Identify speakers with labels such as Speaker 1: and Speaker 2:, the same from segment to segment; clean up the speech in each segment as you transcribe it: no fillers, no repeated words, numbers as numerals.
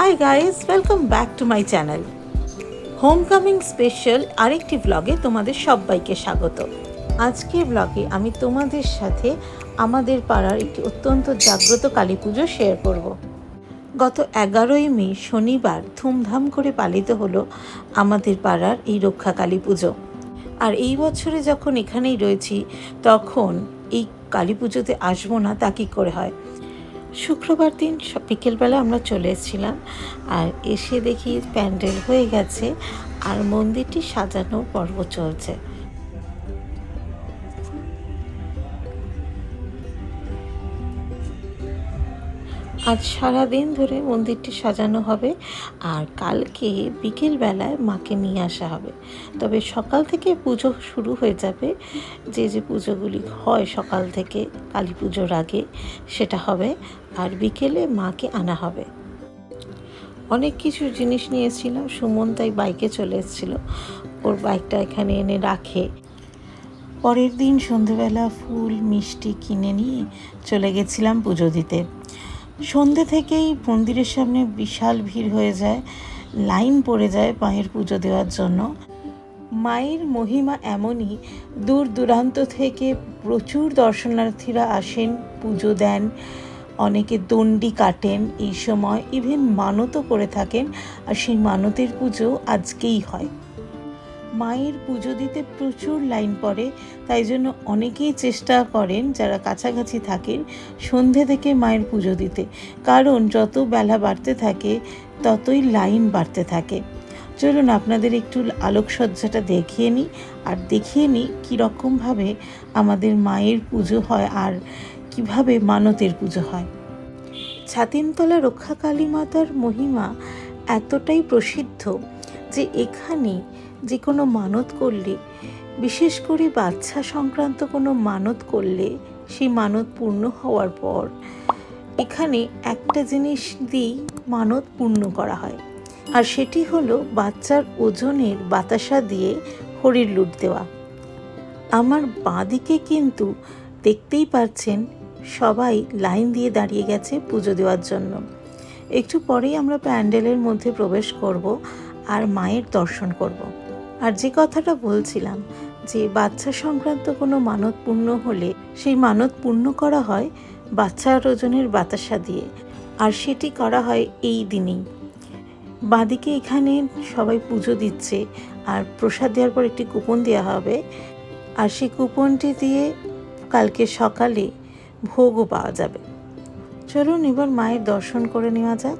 Speaker 1: Hi guys, welcome back to my channel. Homecoming special আরেকটি ব্লগে তোমাদের সবাইকে স্বাগত। আজকের ব্লগে আমি তোমাদের সাথে আমাদের পাড়ার একটি অত্যন্ত জাগ্রত কালী পুজো শেয়ার করব। গত 11ই মে শনিবার ধুমধাম করে পালিত হলো আমাদের পাড়ার এই রক্ষা কালী পুজো। আর এই বছরে যখন এখানেই রয়েছি তখন এই কালী পুজোতে আসবো না তা কী করে হয়। শুক্রবার দিন বিকেলবেলা আমরা চলে এসেছিলাম, আর এসে দেখি প্যান্ডেল হয়ে গেছে আর মন্দিরটি সাজানোর পর্ব চলছে। আজ সারাদিন ধরে মন্দিরটি সাজানো হবে আর কালকে বিকেলবেলায় মাকে নিয়ে আসা হবে। তবে সকাল থেকে পুজো শুরু হয়ে যাবে, যে পুজোগুলি হয় সকাল থেকে কালী পুজোর আগে সেটা হবে, আর বিকেলে মাকে আনা হবে। অনেক কিছু জিনিস নিয়েছিলাম, সুমন তাই বাইকে চলে এসেছিলো, ওর বাইকটা এখানে এনে রাখে। পরের দিন সন্ধেবেলা ফুল মিষ্টি কিনে নিয়ে চলে গেছিলাম পুজো দিতে। সন্ধে থেকেই মন্দিরের সামনে বিশাল ভিড় হয়ে যায়, লাইন পড়ে যায় মায়ের পুজো দেওয়ার জন্য। মায়ের মহিমা এমনই, দূর দূরান্ত থেকে প্রচুর দর্শনার্থীরা আসেন, পুজো দেন, অনেকে দণ্ডি কাটেন এই সময়, ইভেন মানতও করে থাকেন। আর সেই মানতের পুজো আজকেই হয়। মায়ের পুজো দিতে প্রচুর লাইন পড়ে, তাই জন্য অনেকেই চেষ্টা করেন যারা কাছাকাছি থাকেন সন্ধে থেকে মায়ের পুজো দিতে, কারণ যত বেলা বাড়তে থাকে ততই লাইন বাড়তে থাকে। চলুন আপনাদের একটু আলোকসজ্জাটা দেখিয়ে নিই, আর দেখিয়ে নিই কীরকমভাবে আমাদের মায়ের পুজো হয় আর কিভাবে মানতের পুজো হয়। ছাতিমতলা রক্ষা কালী মাতার মহিমা এতটাই প্রসিদ্ধ যে এখানে যে কোনো মানত করলে, বিশেষ করে বাচ্চা সংক্রান্ত কোনো মানত করলে, সেই মানত পূর্ণ হওয়ার পর এখানে একটা জিনিস দিয়েই মানত পূর্ণ করা হয়, আর সেটি হলো বাচ্চার ওজনের বাতাসা দিয়ে হরির লুট দেওয়া। আমার বাঁদিকে কিন্তু দেখতেই পাচ্ছেন সবাই লাইন দিয়ে দাঁড়িয়ে গেছে পুজো দেওয়ার জন্য। একটু পরেই আমরা প্যান্ডেলের মধ্যে প্রবেশ করব আর মায়ের দর্শন করব। আর যে কথাটা বলছিলাম যে বাচ্চা সংক্রান্ত কোনো মানত পূর্ণ হলে সেই মানত পূর্ণ করা হয় বাচ্চার ওজনের বাতাসা দিয়ে, আর সেটি করা হয় এই দিনেই। বাঁদিকে এখানে সবাই পুজো দিচ্ছে, আর প্রসাদ দেওয়ার পর একটি কুপন দেওয়া হবে, আর সেই কুপনটি দিয়ে কালকে সকালে ভোগও পাওয়া যাবে। চলুন এবার মায়ের দর্শন করে নেওয়া যাক।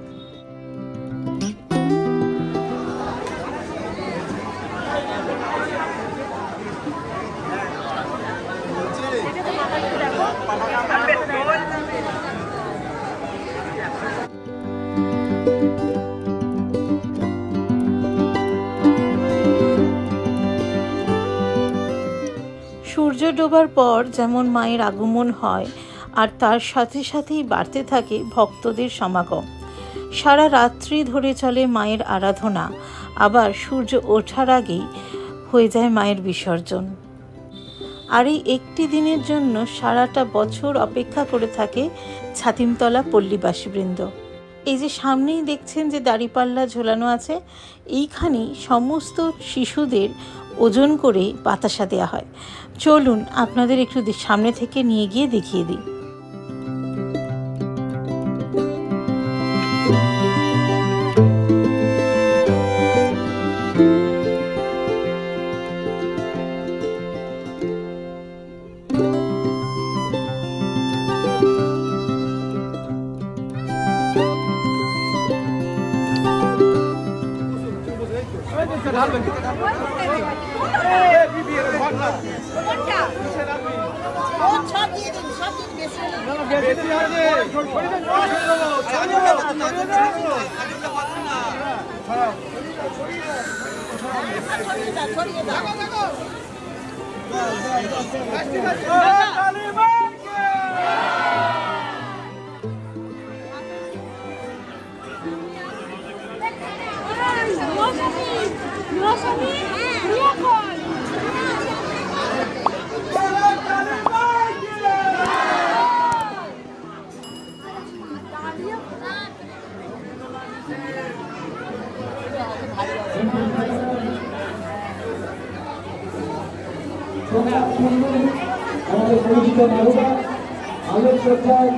Speaker 1: সূর্য ডোবার পর যেমন মায়ের আগমন হয়, আর তার সাথে সাথেই বাড়তে থাকে ভক্তদের সমাগম। সারা রাত্রি ধরে চলে মায়ের আরাধনা, আবার সূর্য ওঠার আগেই হয়ে যায় মায়ের বিসর্জন। আর এই একটি দিনের জন্য সারাটা বছর অপেক্ষা করে থাকে ছাতিমতলা পল্লীবাসীবৃন্দ। এই যে সামনেই দেখছেন যে দাঁড়িপাল্লা ঝোলানো আছে, এইখানেই সমস্ত শিশুদের ওজন করে বাতাসা দেওয়া হয়। চলুন আপনাদের একটু সামনে থেকে নিয়ে গিয়ে দেখিয়ে দিই।
Speaker 2: আমাদের পরিচিত নারুবা আলোক সজ্জায়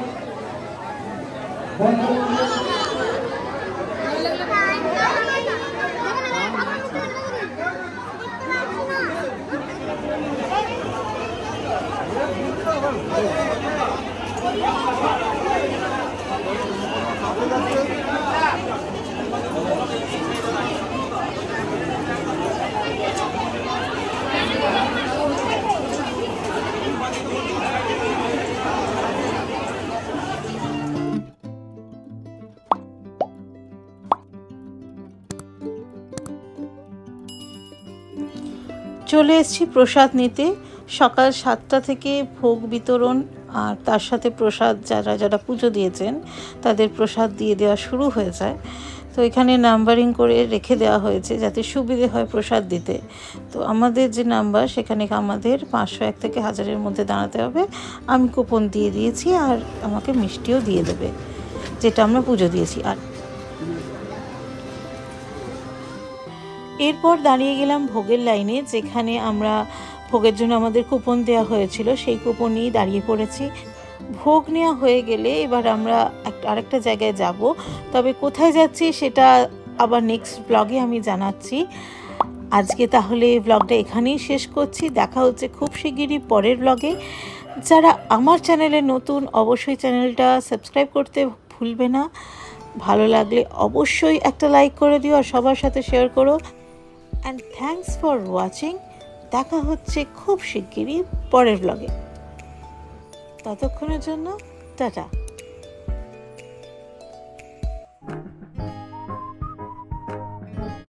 Speaker 1: চলে এসেছি প্রসাদ নিতে। সকাল 7টা থেকে ভোগ বিতরণ আর তার সাথে প্রসাদ যারা যারা পুজো দিয়েছেন তাদের প্রসাদ দিয়ে দেওয়া শুরু হয়ে যায়। তো এখানে নাম্বারিং করে রেখে দেওয়া হয়েছে যাতে সুবিধে হয় প্রসাদ দিতে। তো আমাদের যে নাম্বার সেখানে আমাদের 501 থেকে 1000-এর মধ্যে দাঁড়াতে হবে। আমি কুপন দিয়ে দিয়েছি আর আমাকে মিষ্টিও দিয়ে দেবে যেটা আমরা পুজো দিয়েছি। আর এরপর দাঁড়িয়ে গেলাম ভোগের লাইনে, যেখানে আমরা ভোগের জন্য আমাদের কুপন দেওয়া হয়েছিল সেই কুপন নিয়েই দাঁড়িয়ে পড়েছি। ভোগ নেওয়া হয়ে গেলে এবার আমরা আরেকটা জায়গায় যাব, তবে কোথায় যাচ্ছি সেটা আবার নেক্সট ব্লগে আমি জানাচ্ছি। আজকে তাহলে ব্লগটা এখানেই শেষ করছি। দেখা হচ্ছে খুব শিগগিরই পরের ব্লগে। যারা আমার চ্যানেলে নতুন অবশ্যই চ্যানেলটা সাবস্ক্রাইব করতে ভুলবে না। ভালো লাগলে অবশ্যই একটা লাইক করে দিও আর সবার সাথে শেয়ার করো। And thanks for watching. দেখা হচ্ছে খুব শিগগিরই পরের ব্লগে। ততক্ষণের জন্য টাটা।